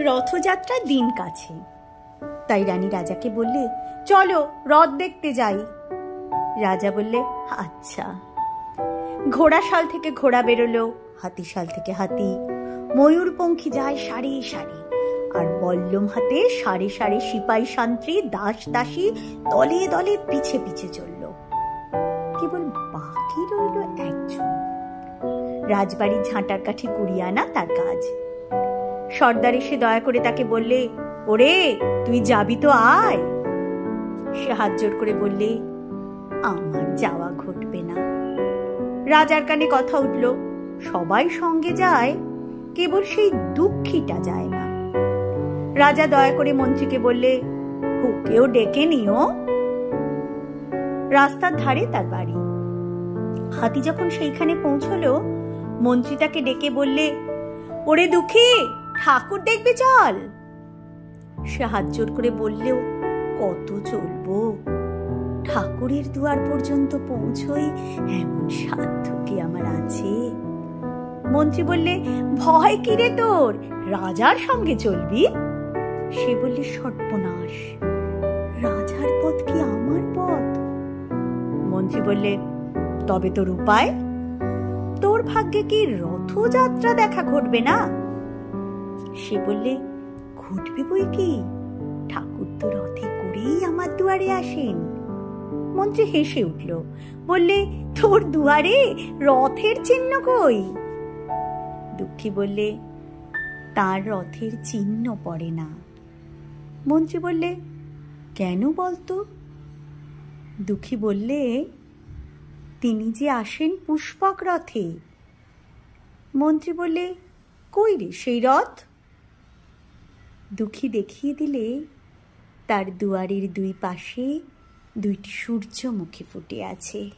রথযাত্রার দিন কাছে। তাই রানী রাজাকে বললে, চলো রথ দেখতে যাই। রাজা বললে, আচ্ছা। ঘোড়াশাল থেকে ঘোড়া বেরোলো, হাতিশাল থেকে হাতি, ময়ূরপঙ্খী যায় সারি সারি, আর বল্লম হাতে সারি সারি সিপাহী শান্ত্রী দাস দাসী দলে দলে পিছে পিছে চলল। কেবল বাকি রইল একজন। রাজবাড়ির ঝাঁটার কাঠি কুড়িয়ে আনা তার কাজ। সর্দার এসে দয়া করে তাকে বললে, ওরে তুই যাবি তো আয়। সে হাত জোর করে বললে, আমার যাওয়া ঘটবে না। রাজার কানে কথা উঠল, সবাই সঙ্গে যায়, কেবল সেই দুঃখীটা যায় না। রাজা দয়া করে মন্ত্রীকে বললে, ওকেও ডেকে নিও। রাস্তার ধারে তার বাড়ি। হাতি যখন সেইখানে পৌঁছলো, মন্ত্রী তাকে ডেকে বললে, ওরে দুঃখী, ঠাকুর দেখবে চল। সে হাত জোর করে বললেও, কত চলবো? ঠাকুরের দুয়ার পর্যন্ত পৌঁছই এমন সাধ্য কি আমার আছে? মন্ত্রী বললে, ভয় কি রে তোর, রাজার সঙ্গে চলবি? সে বললে, সর্বনাশ, রাজার পথ কি আমার পথ? মন্ত্রী বললে, তবে তোর উপায়? তোর ভাগ্যে কি রথযাত্রা দেখা ঘটবে না? সে বললে, ঘটবে বই কি, ঠাকুর তো রথে করেই আমার দুয়ারে আসেন। মন্ত্রী হেসে উঠল, বললে, তোর দুয়ারে রথের চিহ্ন কই? দুঃখী বললে, তার রথের চিহ্ন পড়ে না। মন্ত্রী বললে, কেন বলতো? দুঃখী বললে, তিনি যে আসেন পুষ্পক রথে। মন্ত্রী বললে, কই রে সেই রথ? দুঃখী দেখিয়ে দিলে, তার দুয়ারের দুই পাশে দুইটি সূর্যমুখী ফুটে আছে।